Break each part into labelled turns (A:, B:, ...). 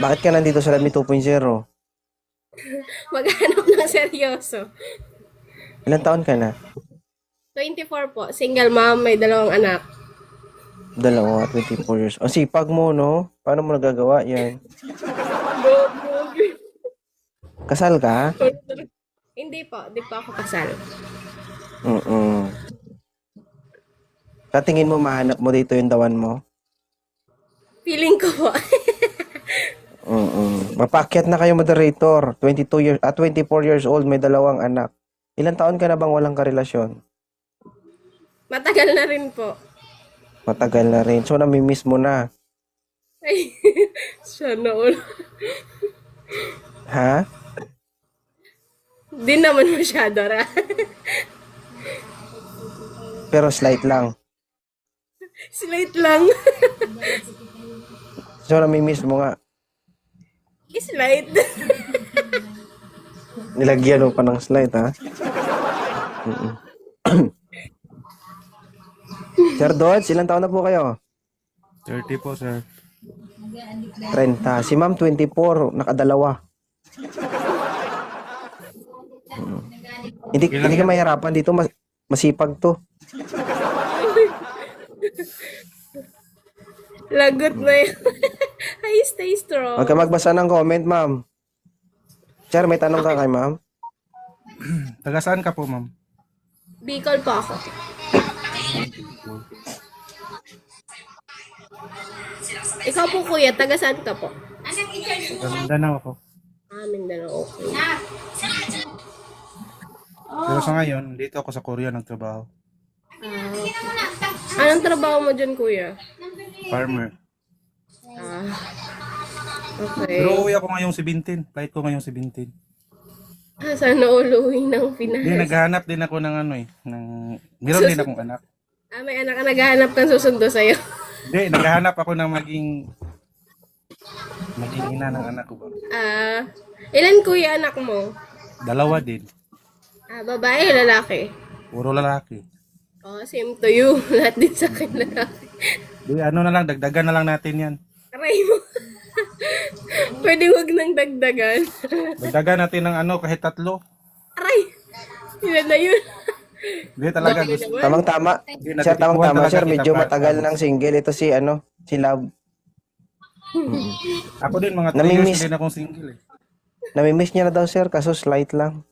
A: Bakit ka nandito sa Ladmi 2.0?
B: Maghanap ng seryoso.
A: Ilang taon ka na?
B: 24 po. Single mom, may dalawang anak.
A: Dalawa, 24 years. Ang sipag mo, no? Paano mo nagagawa yan?
B: Grabe.
A: Kasal ka?
B: Hindi po. Di pa ako kasal.
A: Mm-mm. Sa tingin mo, mahanap mo dito yung dawan mo?
B: Feeling ko po.
A: Mm-mm. Mapakyat na kayo, moderator. 24 years old, may dalawang anak. Ilang taon ka na bang walang karelasyon?
B: Matagal na rin po.
A: Matagal na rin. So, namimiss mo na.
B: Ay, sana all.
A: Ha?
B: Di naman masyado ra.
A: Pero slight lang.
B: Slight lang.
A: So, namimiss mo nga.
B: Slight.
A: Nilagyan mo pa ng slight, ha? Mm-mm. Sir Dodge, ilang taon na po kayo?
C: 30 po, sir.
A: 30. Si ma'am, 24. Nakadalawa. Hindi ka mahirapan dito. Masipag to.
B: Lagot na yun. Ay, stay strong.
A: Huwag ka magbasa ng comment, ma'am. Sir, may tanong ka kay ma'am?
C: Taga saan ka po, ma'am?
B: Bicol po ako. Ikaw po kuya, taga saan ka po?
C: Taga Mindanao ako.
B: Mindanao. Okay.
C: Pero sa ngayon, dito ako sa Korea nagtrabaho.
B: Anong trabaho mo dyan kuya?
C: Farmer.
B: Okay.
C: Pero uwi ako ngayong 17. Flight ko ngayong 17.
B: Sana uluwi ng Pinas.
C: Hindi, naghahanap din ako ng ano eh. Meron din akong anak.
B: May anak ka naghahanap ng susundo sa'yo.
C: Hindi, naghahanap ako ng maging ina ng anak ko ba?
B: Ilan kuya anak mo?
C: Dalawa din.
B: Babae o lalaki?
C: Puro lalaki.
B: Oh, same to you. Lahat din sa akin lalaki.
C: Di, ano na lang, dagdagan na lang natin yan.
B: Aray mo. Pwede wag nang dagdagan.
C: Dagdagan natin ng ano, kahit 3.
B: Aray! Ilan na yun?
C: Hindi talaga gusto.
A: Tamang-tama. Sir, tamang-tama, sir. Medyo matagal ng single. Ito si Love.
C: Ako din, mga 3
A: Namimiss.
C: years din akong single eh.
A: Namimiss niya na daw, sir. Kaso slight lang.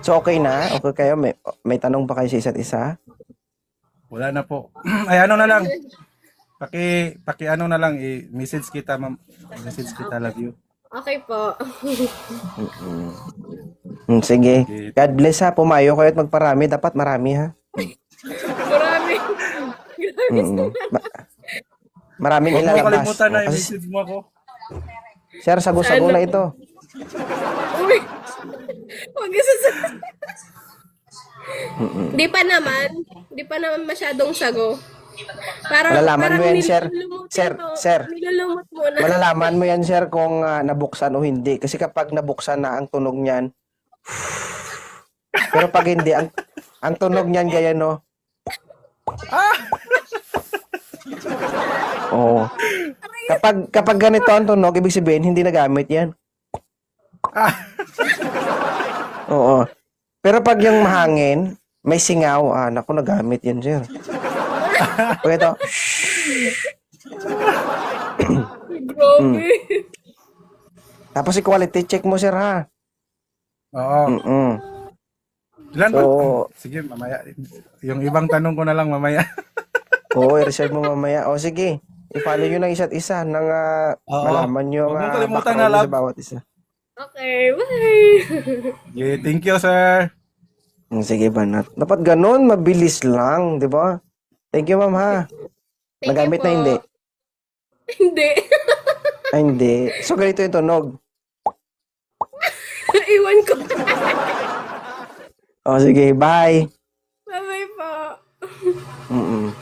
A: So, okay na? Okay kayo? May tanong pa kayo sa isa't isa?
C: Wala na po. Ay, ano na lang. Paki ano na lang, message kita, ma'am. Message kita, love you.
B: Okay po.
A: Sige. God bless ha. Pumayo kayo at magparami. Dapat marami ha.
B: Marami. Grabe
A: Maraming
C: Huwag mo
A: ilalabas.
C: kalimutan na
A: Kasi,
C: i-message mo ako.
A: sir, sago-sago na ito.
B: Uy! Huwag ka sasabihin. Di pa naman masyadong sago.
A: Malalaman mo yan, sir. Sir.
B: Nilulumot mo na.
A: Malalaman mo yan, sir, kung nabuksan o hindi. Kasi kapag nabuksan na ang tunog niyan, pero pag hindi, ang tunog niyan gaya, no? Oo. Kapag ganito ang tunog, ibig sabihin, hindi nagamit yan. Oo. Pero pag yung mahangin, may singaw, naku, nagamit yan, sir. Pag ito,
B: Grabe.
A: tapos i-quality check mo, sir, ha?
C: Oo.
A: Mm-mm.
C: Ilan ba?
A: So,
C: Sige, mamaya. Yung ibang tanong ko na lang mamaya.
A: oo, i-reserve mo mamaya. O, sige. I-follow nyo ng isa't isa nang
C: Oo.
A: malaman nyo
C: Huwag
A: ang
C: mong kalimutan
A: background
C: na,
A: nyo
C: love.
A: sa bawat isa.
B: Okay, bye.
C: Yeah, thank you, sir.
A: Sige, banat. Dapat ganun, mabilis lang, di ba? Thank you, ma'am, ha?
B: Thank
A: Nagamit
B: you
A: na
B: po.
A: hindi?
B: Hindi.
A: Ay, hindi. So, ganito yung tunog.
B: Iwan ko.
A: O, sige, bye.
B: Bye-bye po.
A: Mm-mm.